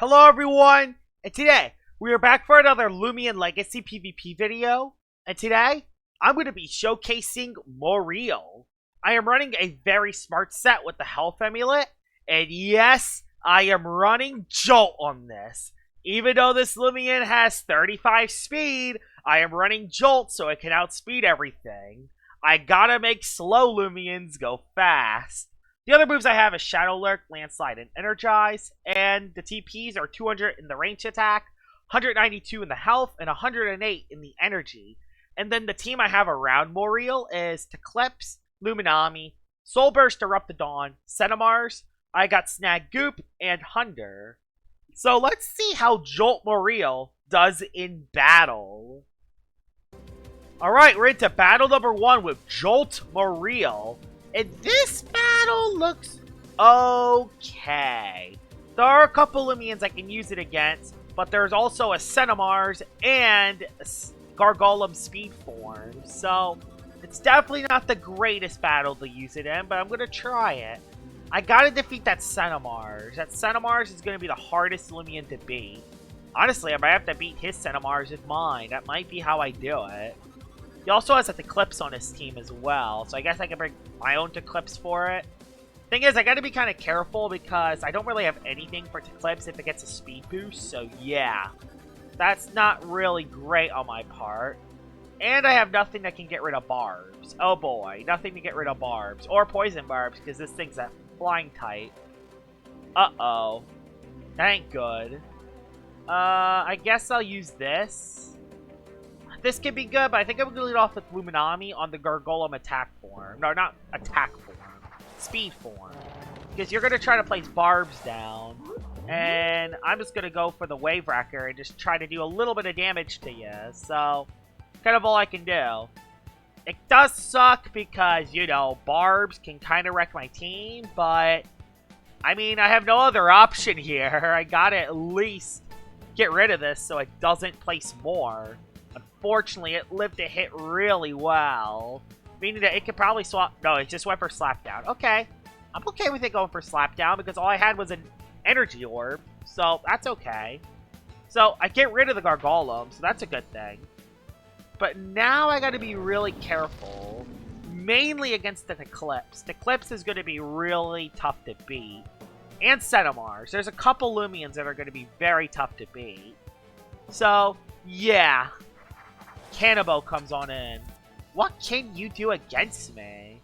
Hello everyone, and today we are back for another Loomian Legacy PvP video, and today I'm going to be showcasing Moreel. I am running a very smart set with the health amulet, and yes, I am running Jolt on this. Even though this Loomian has 35 speed, I am running Jolt so it can outspeed everything. I gotta make slow Loomians go fast. The other moves I have is Shadow Lurk, Landslide, and Energize, and the TPs are 200 in the range attack, 192 in the health, and 108 in the energy. And then the team I have around Moreel is Eclipse, Luminami, Soul Burst, Erupt the Dawn, Cinemars, I got Snag Goop, and Hunder. So let's see how Jolt Moreel does in battle. Alright, we're into battle number 1 with Jolt Moreel. And this battle looks okay. There are a couple Loomians I can use it against, but there's also a Cinemars and a Gargolem speed form. So, it's definitely not the greatest battle to use it in, but I'm going to try it. I gotta defeat that Cinemars. That Cinemars is going to be the hardest Loomian to beat. Honestly, I might have to beat his Cinemars with mine. That might be how I do it. He also has a Eclipse on his team as well, so I guess I can bring my own Eclipse for it. Thing is, I gotta be kind of careful because I don't really have anything for Eclipse if it gets a speed boost, so yeah. That's not really great on my part. And I have nothing that can get rid of Barbs. Oh boy, nothing to get rid of Barbs. Or Poison Barbs, because this thing's a flying type. Uh-oh. That ain't good. I guess I'll use this. This could be good, but I think I'm going to lead off with Luminami on the Gargolem attack form. No, not attack form. Speed form. Because you're going to try to place Barbs down. And I'm just going to go for the Wave Wrecker and just try to do a little bit of damage to you. So, kind of all I can do. It does suck because, you know, Barbs can kind of wreck my team. But, I mean, I have no other option here. I got to at least get rid of this so it doesn't place more. Unfortunately, it lived to hit really well. Meaning that it could probably swap... No, it just went for Slapdown. Okay. I'm okay with it going for Slapdown because all I had was an Energy Orb. So, that's okay. So, I get rid of the Gargolem, so that's a good thing. But now I gotta be really careful. Mainly against the Eclipse. The Eclipse is gonna be really tough to beat. And Cinemars. There's a couple Loomians that are gonna be very tough to beat. So, yeah. Cannibal comes on in. What can you do against me?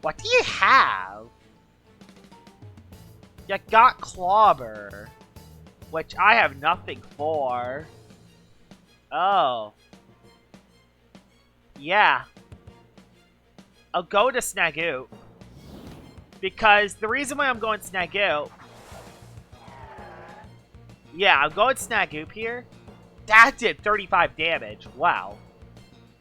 What do you have? You got Clobber, which I have nothing for. Oh. Yeah. I'll go to Snagoop. Because the reason why I'm going Snagoop... Yeah, I'm going Snagoop here. That did 35 damage. Wow.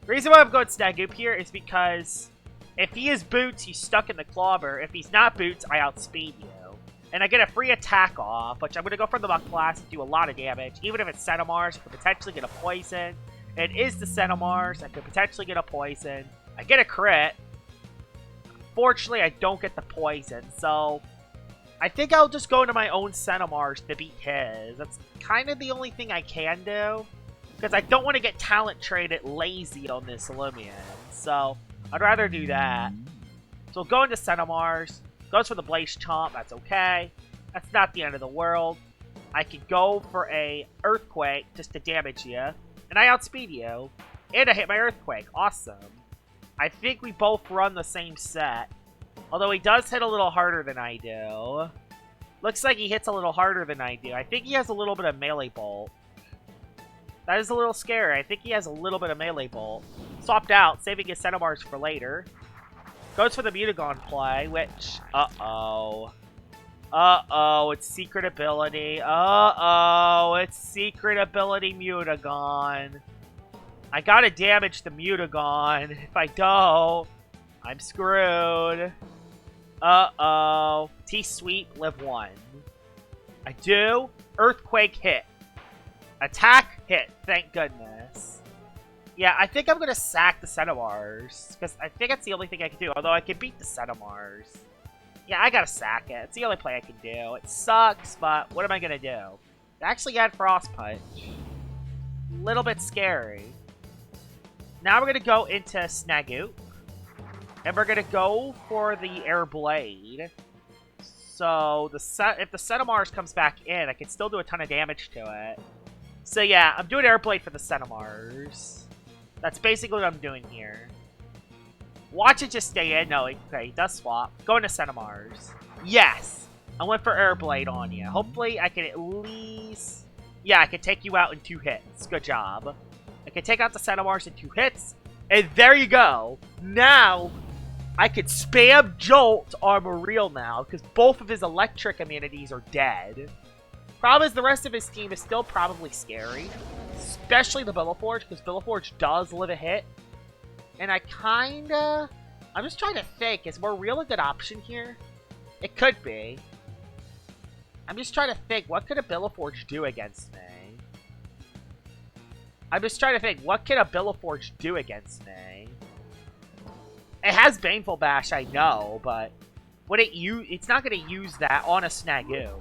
The reason why I'm going Snagoop here is because if he is Boots, he's stuck in the Clobber. If he's not Boots, I outspeed you. And I get a free attack off, which I'm going to go for the Muck Blast and do a lot of damage. Even if it's Cinemars, I could potentially get a Poison. It is the Cinemars. I could potentially get a Poison. I get a crit. Fortunately, I don't get the Poison, so... I think I'll just go into my own Cinemars to beat his. That's kind of the only thing I can do. Because I don't want to get talent traded lazy on this Loomian. So, I'd rather do that. So, we'll go into Cinemars. Goes for the Blaze Chomp. That's okay. That's not the end of the world. I could go for a Earthquake just to damage you. And I outspeed you. And I hit my Earthquake. Awesome. I think we both run the same set. Although he does hit a little harder than I do. Looks like he hits a little harder than I do. I think he has a little bit of Melee Bolt. That is a little scary. I think he has a little bit of Melee Bolt. Swapped out, saving his Cinemars for later. Goes for the Mutagon play, which... Uh-oh. Uh-oh, it's secret ability. Uh-oh, it's secret ability Mutagon. I gotta damage the Mutagon. If I don't, I'm screwed. Uh-oh. T-Sweep, live 1. I do. Earthquake hit. Attack hit. Thank goodness. Yeah, I think I'm going to sack the Cinemars. Because I think that's the only thing I can do. Although I can beat the Cinemars. Yeah, I gotta sack it. It's the only play I can do. It sucks, but what am I gonna do? I actually had Frost Punch. A little bit scary. Now we're gonna go into Snagoop. And we're gonna go for the Air Blade. So if the Centimars comes back in, I can still do a ton of damage to it. So yeah, I'm doing Air Blade for the Centimars. That's basically what I'm doing here. Watch it just stay in. No, okay, he does swap. Go into Centimars. Yes! I went for Air Blade on you. Hopefully I can at least... Yeah, I can take you out in 2 hits. Good job. I can take out the Centimars in 2 hits. And there you go. Now, I could spam Jolt on Moreel now, because both of his electric immunities are dead. Problem is, the rest of his team is still probably scary. Especially the Billaforge, because Billaforge does live a hit. And I kinda... I'm just trying to think, is Moreel a good option here? It could be. I'm just trying to think, what could a Billaforge do against me? I'm just trying to think, what can a Billaforge do against me? It has Baneful Bash, I know, but would it it's not going to use that on a Snagoop.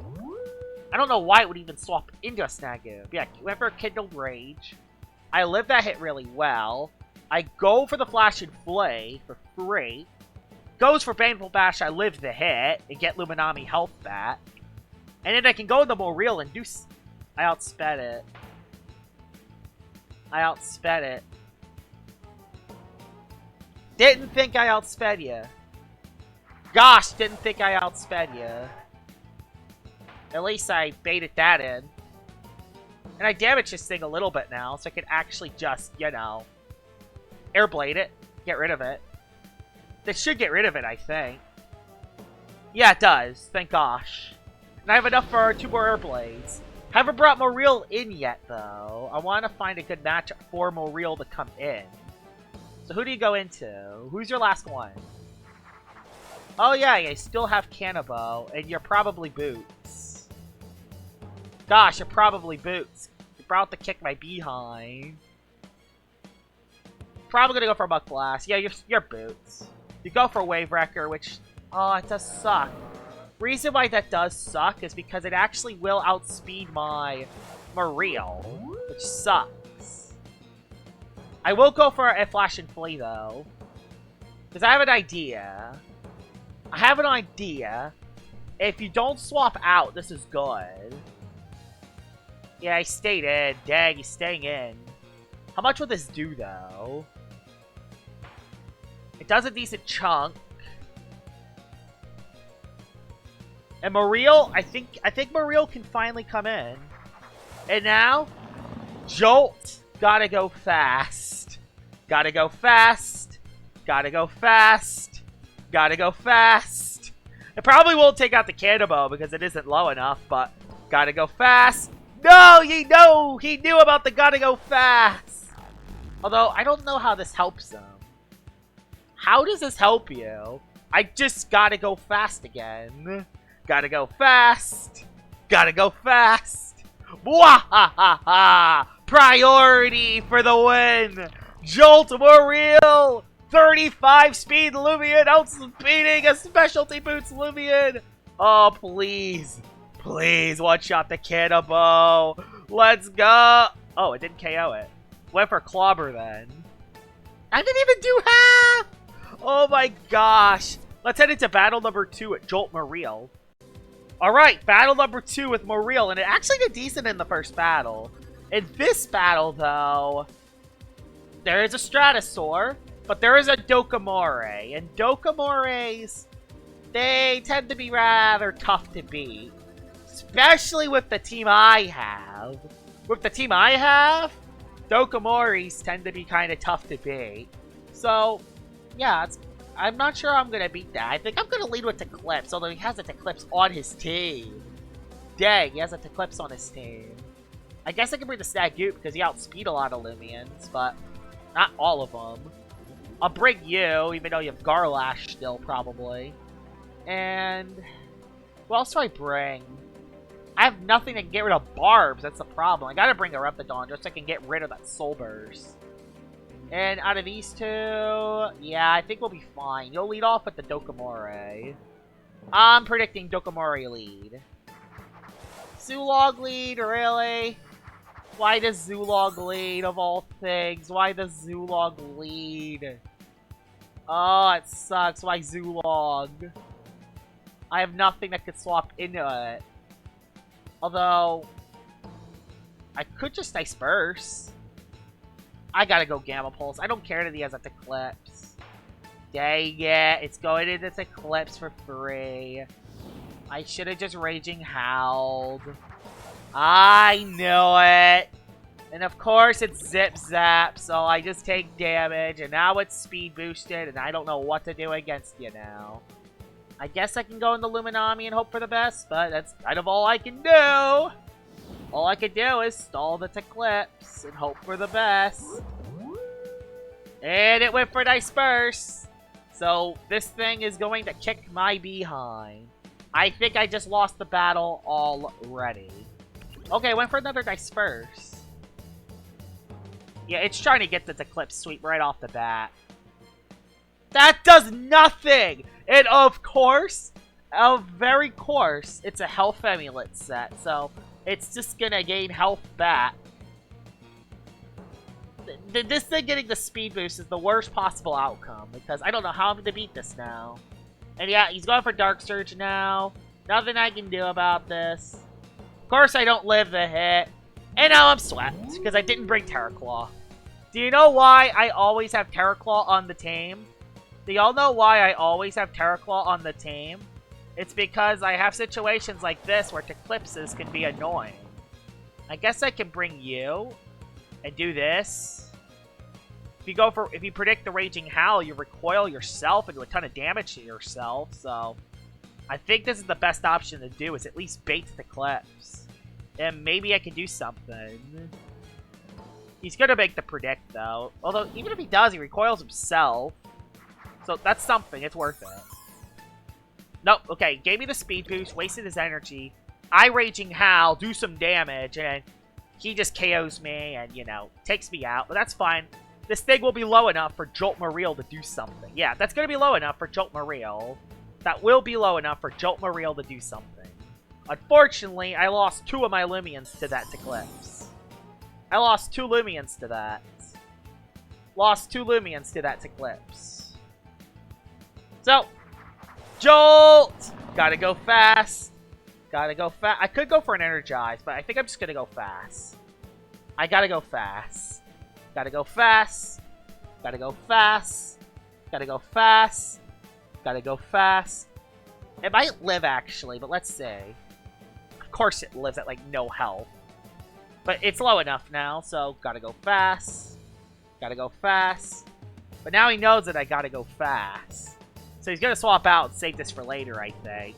I don't know why it would even swap into a Snagoop. Yeah, went for Kindled Rage. I live that hit really well. I go for the Flash and Flay for free. Goes for Baneful Bash, I live the hit and get Luminami health back. And then I can go into Moreel and do... I outsped it. I outsped it. Didn't think I outsped you. Gosh, didn't think I outsped you. At least I baited that in. And I damaged this thing a little bit now, so I can actually just, you know, Airblade it. Get rid of it. This should get rid of it, I think. Yeah, it does. Thank gosh. And I have enough for 2 more Airblades. Haven't brought Moreel in yet, though. I want to find a good matchup for Moreel to come in. So who do you go into? Who's your last one? Oh yeah, you still have Cannabo, and you're probably Boots. Gosh, you're probably Boots. You're about to kick my behind. Probably gonna go for a Muck Blast. Yeah, you're Boots. You go for Wave Wrecker, which... Oh, it does suck. Reason why that does suck is because it actually will outspeed my Moreel, which sucks. I will go for a Flash and Flea, though. Because I have an idea. I have an idea. If you don't swap out, this is good. Yeah, he stayed in. Dang, he's staying in. How much will this do, though? It does a decent chunk. And Moreel, I think Moreel can finally come in. And now, Jolt, gotta go fast. Gotta go fast. Gotta go fast. Gotta go fast. It probably won't take out the Cannonball because it isn't low enough, but gotta go fast. No, he knew about the gotta go fast. Although, I don't know how this helps him. How does this help you? I just gotta go fast again. Gotta go fast. Gotta go fast. Mwahaha! Priority for the win. Jolt Moreel. 35 speed Loomian outspeeding a specialty boots Loomian. Oh, please. Please, one shot the Cannonball. Let's go. Oh, it didn't KO it. Went for Clobber then. I didn't even do half. Oh my gosh. Let's head into battle number 2 at Jolt Moreel. Alright, battle number 2 with Moreel, and it actually did decent in the first battle. In this battle, though, there is a Stratosaur, but there is a Dokamore, and Dokamores, they tend to be rather tough to beat. Especially with the team I have. With the team I have, Dokamores tend to be kind of tough to beat. So, yeah, I'm not sure I'm going to beat that. I think I'm going to lead with Eclipse, although he has a Eclipse on his team. Dang, he has a Eclipse on his team. I guess I can bring the Snagoop because he outspeed a lot of Loomians, but not all of them. I'll bring you, even though you have Garlash still, probably. And what else do I bring? I have nothing to get rid of Barbs, that's the problem. I gotta bring a Reptidon just so I can get rid of that Soul Burst. And out of these two, yeah, I think we'll be fine. You'll lead off with the Dokamore. I'm predicting Jolt Moreel lead. Zulog lead, really? Why does Zulog lead, of all things? Why does Zulog lead? Oh, it sucks. Why Zulog? I have nothing that could swap into it. Although, I could just disperse. I gotta go Gamma Pulse. I don't care that he has a Eclipse. Dang it. It's going into this Eclipse for free. I should have just Raging Howled. I knew it. And of course it's Zip Zap, so I just take damage. And now it's Speed Boosted, and I don't know what to do against you now. I guess I can go into Luminami and hope for the best, but that's kind of all I can do. All I can do is stall this Eclipse and hope for the best. And it went for Disperse. So this thing is going to kick my behind. I think I just lost the battle already. Okay, went for another Disperse. Yeah, it's trying to get this Eclipse sweep right off the bat. That does nothing! And of course, very course, it's a health amulet set, so it's just gonna gain health back. This thing getting the speed boost is the worst possible outcome, because I don't know how I'm gonna beat this now. And yeah, he's going for Dark Surge now. Nothing I can do about this. Of course I don't live the hit. And now I'm swept, because I didn't bring Terraclaw. Do you know why I always have Terraclaw on the team? Do y'all know why I always have Terraclaw on the team? It's because I have situations like this where Eclipses can be annoying. I guess I can bring you and do this. If you predict the Raging Howl, you recoil yourself and do a ton of damage to yourself, so I think this is the best option to do, is at least bait the Eclipse. And maybe I can do something. He's gonna make the predict, though. Although, even if he does, he recoils himself. So that's something. It's worth it. Nope. Okay, gave me the speed boost, wasted his energy. I Raging Howl, do some damage, and he just KOs me and, you know, takes me out. But that's fine. This thing will be low enough for Jolt Moreel to do something. Yeah, that's going to be low enough for Jolt Moreel. That will be low enough for Jolt Moreel to do something. Unfortunately, I lost 2 of my Loomians to that Eclipse. I lost 2 Loomians to that. Lost 2 Loomians to that Eclipse. So, Jolt! Gotta go fast. Gotta go fast. I could go for an Energize, but I think I'm just gonna go fast. I gotta go fast. Gotta go fast. Gotta go fast. Gotta go fast. Gotta go fast. It might live, actually, but let's see. Of course it lives at, like, no health. But it's low enough now, so gotta go fast. Gotta go fast. But now he knows that I gotta go fast. So he's gonna swap out and save this for later, I think.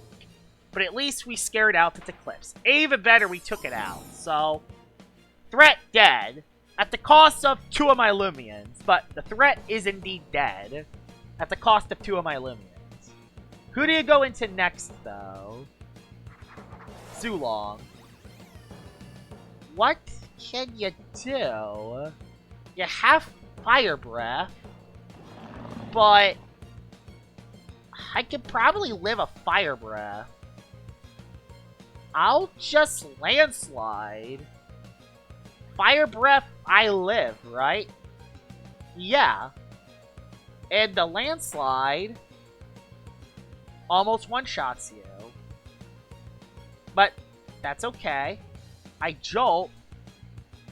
But at least we scared out the Eclipse. Even better, we took it out. So, threat dead. At the cost of 2 of my Loomians. But the threat is indeed dead. At the cost of 2 of my Loomians. Who do you go into next, though? Zulong. What can you do? You have Fire Breath. But I could probably live a Fire Breath. I'll just Landslide. Fire Breath, I live, right? Yeah. And the Landslide almost one-shots you. But that's okay. I Jolt.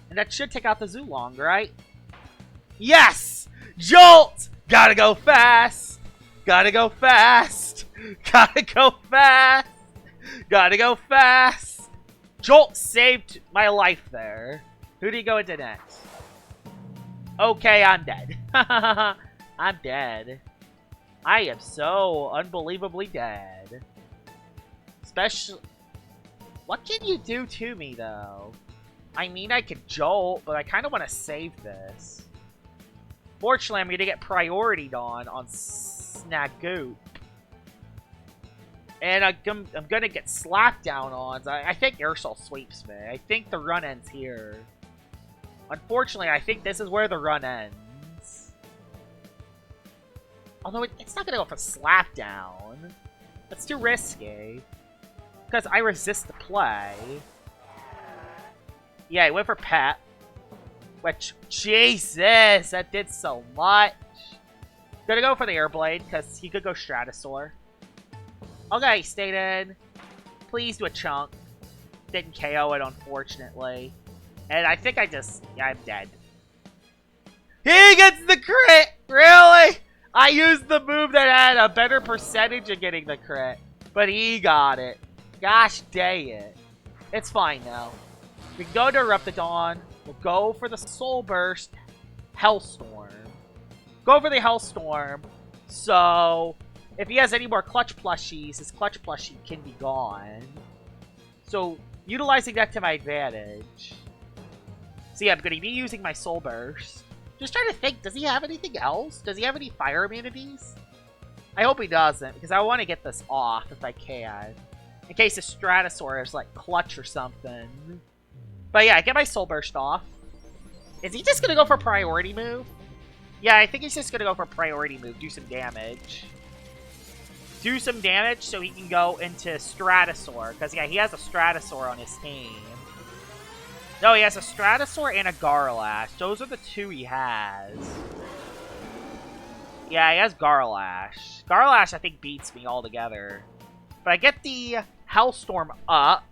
And that should take out the Zulong, right? Yes! Jolt! Gotta go fast! Gotta go fast! Gotta go fast! Gotta go fast! Jolt saved my life there. Who do you go into next? Okay, I'm dead. I'm dead. I am so unbelievably dead. Especially... What can you do to me, though? I mean, I could Jolt, but I kind of want to save this. Fortunately, I'm going to get priorityed on Snagoop. And I'm going to get slapped down on. I think Airsoul sweeps me. I think the run ends here. Unfortunately, I think this is where the run ends. Although it's not going to go for slap down. That's too risky. Because I resist the play. Yeah, he went for Pep. Which, Jesus, that did so much. Gonna go for the Airblade, because he could go Stratosaur. Okay, he stayed in. Please do a chunk. Didn't KO it, unfortunately. And I think yeah, I'm dead. He gets the crit! Really? I used the move that had a better percentage of getting the crit. But he got it. Gosh dang it. It's fine now. We can go to Eruptodon. We'll go for the Soul Burst Hellstorm. Go for the Hellstorm. So, if he has any more Clutch plushies, his Clutch plushie can be gone. So, utilizing that to my advantage. So yeah, I'm going to be using my Soul Burst. Just trying to think, does he have anything else? Does he have any fire immunities? I hope he doesn't, because I want to get this off if I can. In case the Stratosaur is like Clutch or something. But yeah, I get my Soul Burst off. Is he just going to go for a priority move? Yeah, I think he's just going to go for a priority move. Do some damage. Do some damage so he can go into Stratosaur. Because yeah, he has a Stratosaur on his team. No, he has a Stratosaur and a Garlash. Those are the two he has. Yeah, he has Garlash. Garlash, I think, beats me altogether. But I get the Hellstorm up,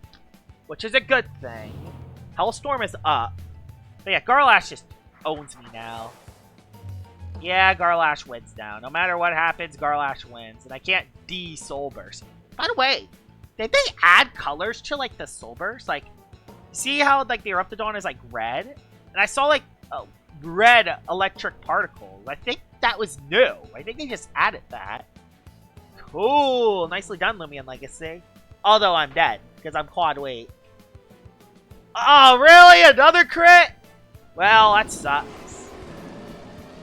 which is a good thing. Hellstorm is up. But yeah, Garlash just owns me now. Yeah, Garlash wins now. No matter what happens, Garlash wins. And I can't de-Soul Burst. By the way, did they add colors to, like, the Soul Burst? Like, see how, like, the Eruptodon is, like, red? And I saw, like, red electric particles. I think that was new. I think they just added that. Cool. Nicely done, Loomian Legacy. Although I'm dead, because I'm quad weight. Oh, really? Another crit? Well, that sucks.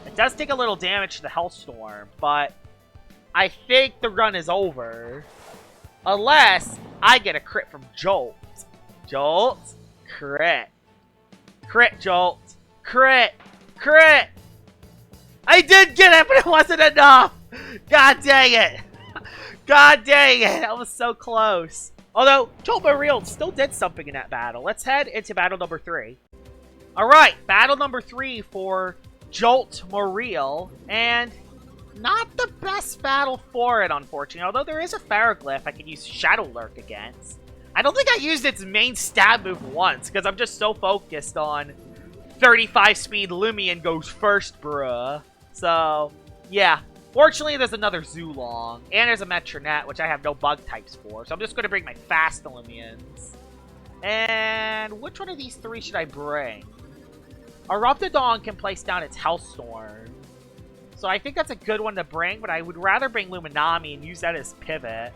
It does take a little damage to the Hellstorm, but I think the run is over. Unless I get a crit from Jolt. Jolt. Crit. Crit, Jolt. Crit. Crit. I did get it, but it wasn't enough. God dang it. God dang it. That was so close. Although, Jolt Moreel still did something in that battle. Let's head into battle number 3. Alright, battle number 3 for Jolt Moreel. And not the best battle for it, unfortunately. Although there is a Ferroglyph I can use Shadow Lurk against. I don't think I used its main stab move once, because I'm just so focused on 35 speed Loomian goes first, bruh. So, yeah. Fortunately, there's another Zulong, and there's a Metronet, which I have no bug types for, so I'm just going to bring my fast Loomians. And which one of these 3 should I bring? Eruptodon can place down its Hellstorm, so I think that's a good one to bring, but I would rather bring Luminami and use that as pivot.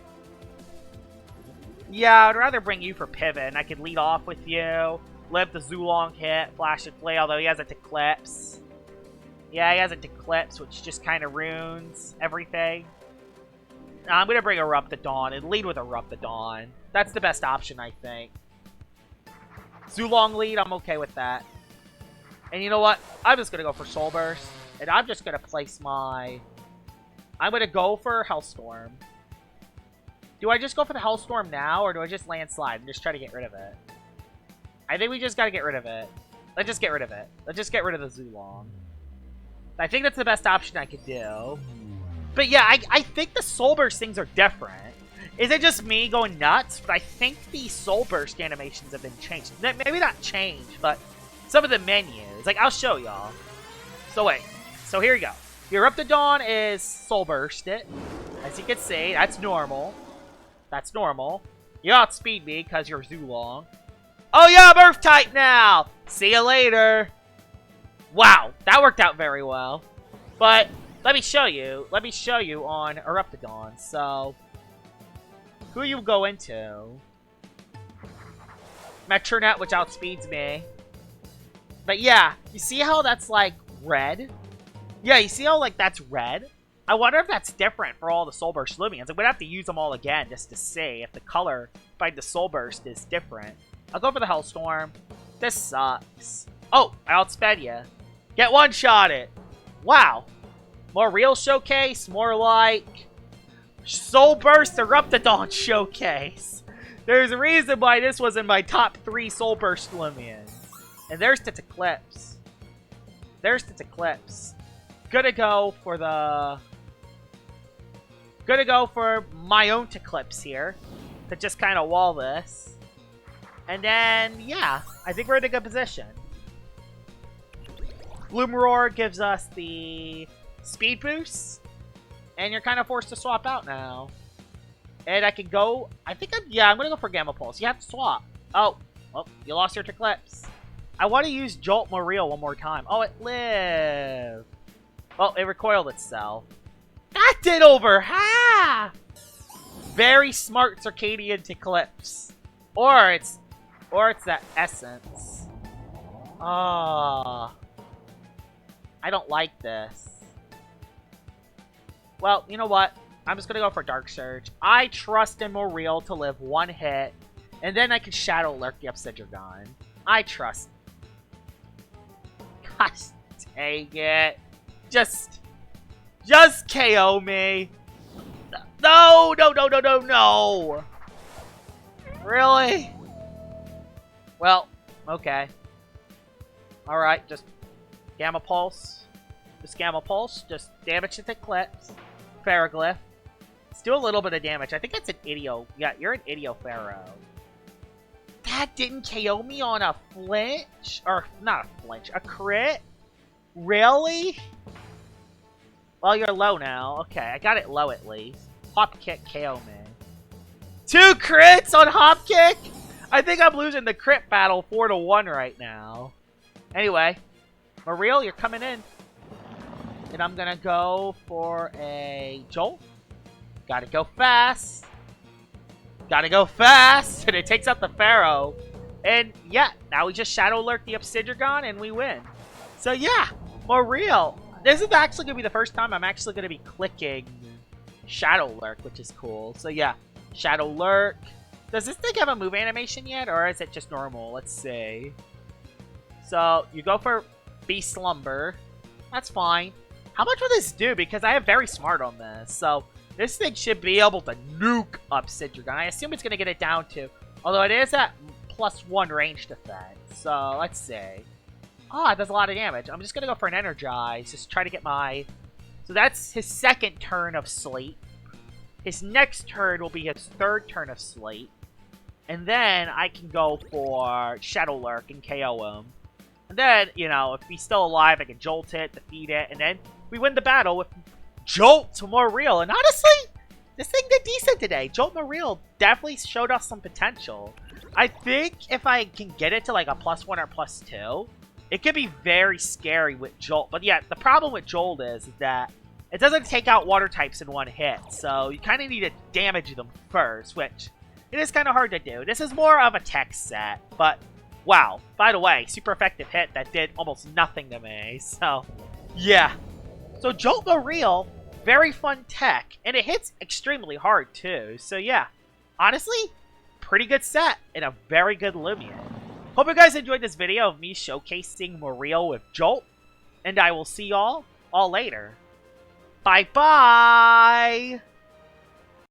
Yeah, I'd rather bring you for pivot, and I could lead off with you, live the Zulong hit, Flash and Flay, although he has a Eclipse. Yeah, he has a Eclipse, which just kind of ruins everything. I'm going to bring Eruptodon and lead with Eruptodon. That's the best option, I think. Zulong lead, I'm okay with that. And you know what? I'm just going to go for Soul Burst. And I'm just going to place my... I'm going to go for Hellstorm. Do I just go for the Hellstorm now, or do I just Landslide and just try to get rid of it? I think we just got to get rid of it. Let's just get rid of it. Let's just get rid of the Zulong. I think that's the best option I could do. But yeah, I think the Soul Burst things are different. Is it just me going nuts? But I think the Soul Burst animations have been changed. Maybe not changed, but some of the menus. Like, I'll show y'all. So wait. So here you go. Your Eruptodon is Soul Burst it. As you can see, that's normal. That's normal. You outspeed me because you're Zulong. Oh yeah, I'm Earth type now! See you later! Wow, that worked out very well. But let me show you. Let me show you on Eruptodon. So, who you go into? Metronet, which outspeeds me. But yeah, you see how that's like red? Yeah, you see how like that's red? I wonder if that's different for all the Soul Burst Loomians. I'm gonna have to use them all again just to see if the color by the Soul Burst is different. I'll go for the Hellstorm. This sucks. Oh, I outsped you. Get one-shotted. Wow. More real showcase, more like Soul Burst Eruptodon Showcase. There's a reason why this was in my top 3 Soul Burst Loomians. And there's Eclipse. There's Eclipse. Gonna go for my own Eclipse here. To just kind of wall this. And then, yeah, I think we're in a good position. Gloom Roar gives us the speed boost. And you're kind of forced to swap out now. And I can go... I'm going to go for Gamma Pulse. You have to swap. Oh, well, you lost your Eclipse. I want to use Jolt Moreel one more time. Oh, it lived. Well, it recoiled itself. That did over half! Very smart Circadian Eclipse. Or it's that Essence. Ah. I don't like this. Well, you know what? I'm just gonna go for Dark Surge. I trust in Moreel to live 1 hit. And then I can Shadow Lurk the Obsidian. I trust. Gosh dang it. Just KO me. No. Really? Well, okay. Alright, just Gamma Pulse. Just Gamma Pulse. Just damage the Eclipse. Ferroglyph. Let's do a little bit of damage. I think that's an Idio. Yeah, you're an Idio Pharaoh. That didn't KO me on a flinch? Or, not a flinch. A crit? Really? Well, you're low now. Okay, I got it low at least. Hop Kick KO me. 2 crits on Hop Kick? I think I'm losing the crit battle 4-1 right now. Anyway, Moreel, you're coming in. And I'm gonna go for a Jolt. Gotta go fast. Gotta go fast. And it takes out the Pharaoh. And yeah, now we just Shadow Lurk the Obsidian and we win. So yeah, Moreel. This is actually gonna be the first time I'm actually gonna be clicking Shadow Lurk, which is cool. So yeah, Shadow Lurk. Does this thing have a move animation yet, or is it just normal? Let's see. So you go for Beast Slumber. That's fine. How much will this do? Because I have very smart on this. So this thing should be able to nuke Obsidian. I assume it's going to get it down to... Although it is at +1 range defense. So let's see. Ah, it does a lot of damage. I'm just going to go for an Energize. Just try to get my... So that's his 2nd turn of Sleep. His next turn will be his 3rd turn of Sleep. And then I can go for Shadow Lurk and KO him. And then, you know, if he's still alive, I can Jolt it, defeat it, and then we win the battle with Jolt Moreel. And honestly, this thing did decent today. Jolt Moreel definitely showed us some potential. I think if I can get it to like a +1 or +2, it could be very scary with Jolt. But yeah, the problem with Jolt is that it doesn't take out water types in 1 hit. So you kind of need to damage them first, which it is kind of hard to do. This is more of a tech set, but... Wow, by the way, super effective hit that did almost nothing to me, so, yeah. So Jolt Moreel, very fun tech, and it hits extremely hard too, so yeah. Honestly, pretty good set, and a very good Loomian. Hope you guys enjoyed this video of me showcasing Moreel with Jolt, and I will see y'all all later. Bye-bye!